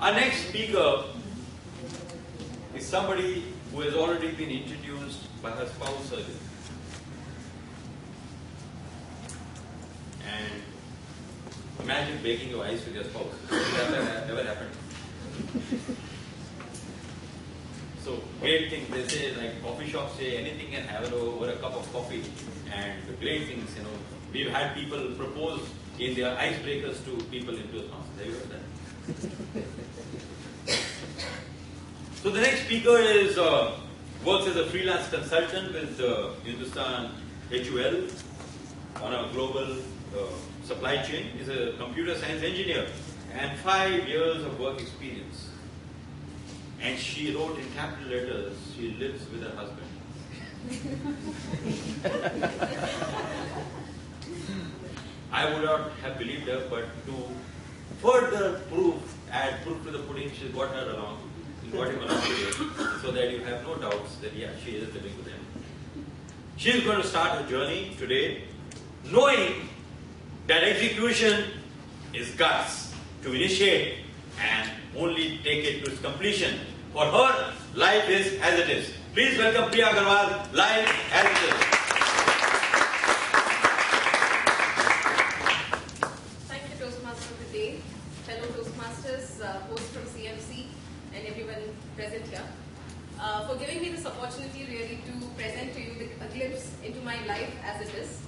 Our next speaker is somebody who has already been introduced by her spouse earlier. And imagine breaking your ice with your spouse. Has that ever happened? So, great things. They say, like coffee shops say, anything can happen over a cup of coffee. And the great things, we've had people propose in their icebreakers to people in Toastmasters. Have you heard that? So the next speaker is works as a freelance consultant with Hindustan HUL on a global supply chain. He's a computer science engineer and 5 years of work experience. And she wrote in capital letters, she lives with her husband. I would not have believed her, but to further add proof to the pudding, she's got her along. She got him along today, so that you have no doubts that yeah, she is living with him. She's going to start her journey today, knowing that execution is guts to initiate and only take it to its completion. For her, life is as it is. Please welcome Priya Agarwal, live as it is. Thank you, Toastmaster, of the day, fellow Toastmasters, host from CMC, and everyone present here, for giving me this opportunity really to present to you a glimpse into my life as it is.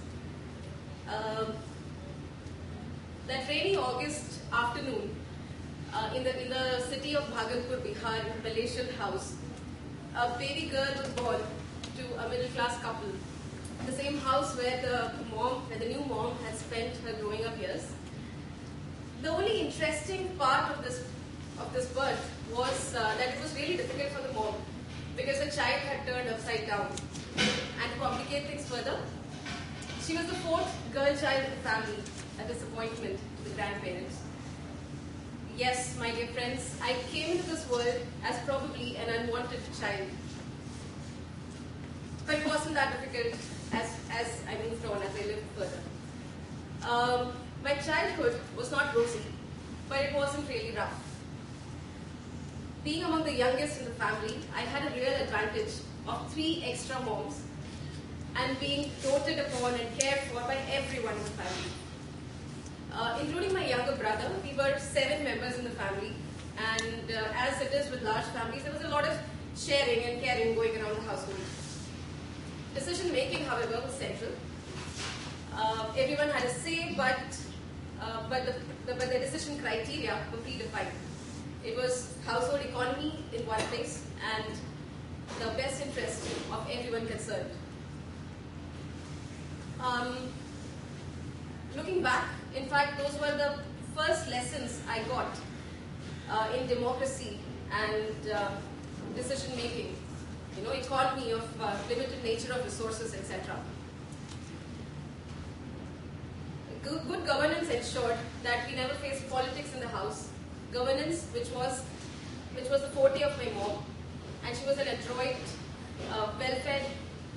That rainy August afternoon, in the city of Bhagalpur, Bihar, in a palatial house, a baby girl was born to a middle-class couple. The same house where the new mom had spent her growing up years. The only interesting part of this birth was that it was really difficult for the mom because the child had turned upside down. And to complicate things further, she was the 4th girl child in the family, a disappointment to the grandparents. Yes, my dear friends, I came into this world as probably an unwanted child. But it wasn't that difficult as I moved on, as I lived further. My childhood was not rosy, but it wasn't really rough. Being among the youngest in the family, I had a real advantage of 3 extra moms and being doted upon and cared for by everyone in the family. Including my younger brother, we were 7 members in the family, and as it is with large families, there was a lot of sharing and caring going around the household. Decision making, however, was central. Everyone had a say, but the decision criteria were predefined. It was household economy in one place and the best interest of everyone concerned. Looking back, in fact, those were the first lessons I got in democracy and decision making. Economy of limited nature of resources, etc. Good governance ensured that we never faced politics in the house. Governance, which was the forte of my mom, and she was an adroit, well-fed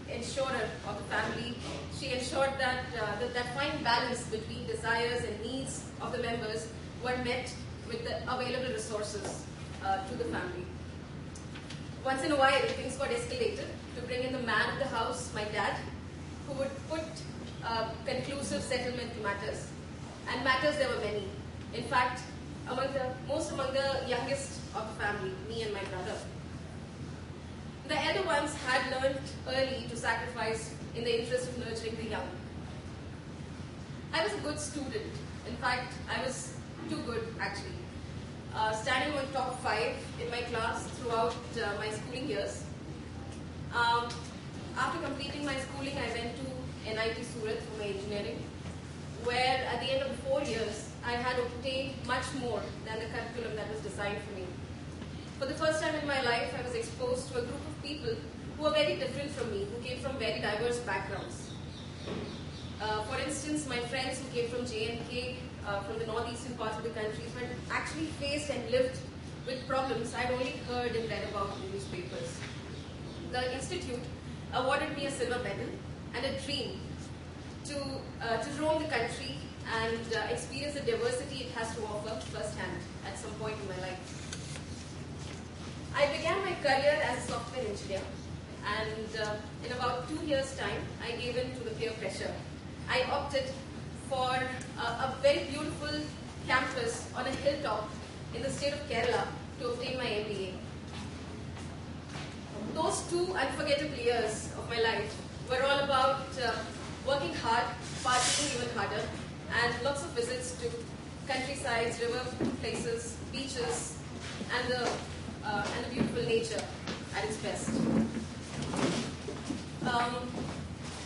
insurer of the family. She ensured that that fine balance between desires and needs of the members were met with the available resources to the family. Once in a while, things got escalated to bring in the man of the house, my dad, who would put conclusive settlement to matters. And matters there were many. In fact, among the youngest of the family, me and my brother. The elder ones had learned early to sacrifice in the interest of nurturing the young. I was a good student. In fact, I was too good, actually. Standing on top 5 in my class throughout my schooling years. After completing my schooling, I went to NIT Surat for my engineering, where at the end of the 4 years, I had obtained much more than the curriculum that was designed for me. For the first time in my life, I was exposed to a group of people who were very different from me, who came from very diverse backgrounds. For instance, my friends who came from J&K, from the northeastern parts of the country, had actually faced and lived with problems I'd only heard and read about in newspapers. The institute awarded me a silver medal and a dream to roam the country and experience the diversity it has to offer firsthand at some point in my life. I began my career as a software engineer, and in about 2 years' time, I gave in to the peer pressure. I opted for a very beautiful campus on a hilltop in the state of Kerala to obtain my MBA. Those 2 unforgettable years of my life were all about working hard, partying even harder, and lots of visits to countrysides, river places, beaches, and the beautiful nature at its best.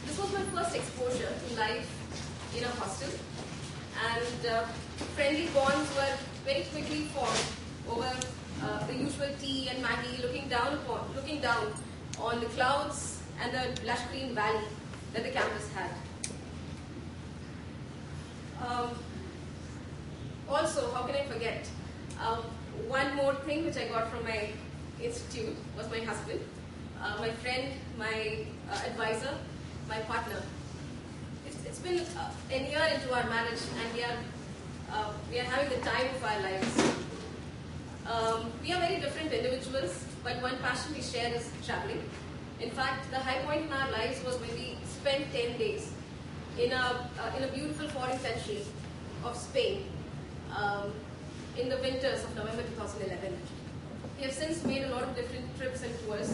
This was my first exposure to life in a hostel, and friendly bonds were very quickly formed over the usual tea and Maggie, looking down on the clouds and the lush green valley that the campus had. Also, how can I forget? One more thing which I got from my institute was my husband, my friend, my advisor, my partner. It's been a year into our marriage, and we are having the time of our lives. We are very different individuals, but one passion we share is traveling. In fact, the high point in our lives was when we spent 10 days in a beautiful foreign country of Spain in the winters of November 2011. We have since made a lot of different trips and tours,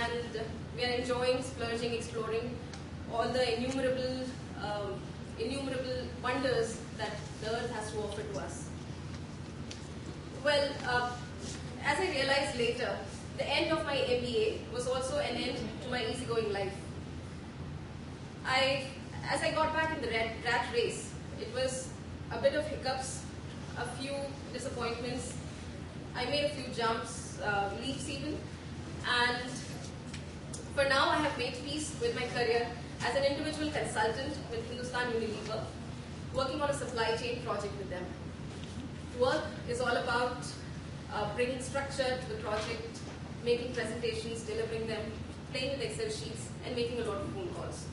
and we are enjoying, splurging, exploring all the innumerable wonders that the earth has to offer to us. Well, as I realized later, the end of my MBA was also an end to my easygoing life. As I got back in the rat race, it was a bit of hiccups, a few disappointments. I made a few jumps, leaps even, and for now I have made peace with my career as an individual consultant with Hindustan Unilever, working on a supply chain project with them. Work is all about bringing structure to the project, making presentations, delivering them, playing with Excel sheets, and making a lot of phone calls.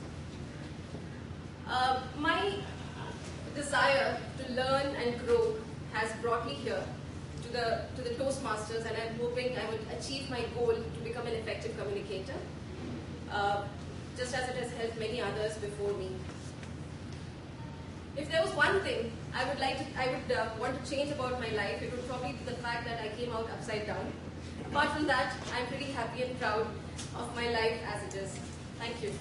My desire to learn and grow has brought me here to the Toastmasters, and I'm hoping I would achieve my goal to become an effective communicator, just as it has helped many others before me. If there was one thing I would want to change about my life, it would probably be the fact that I came out upside down. Apart from that, I'm pretty happy and proud of my life as it is. Thank you.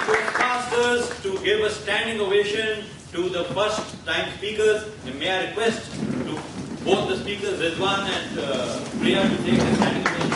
Toastmasters to give a standing ovation to the first time speakers, and may I request to both the speakers, Rizwan and Priya, to take a standing ovation.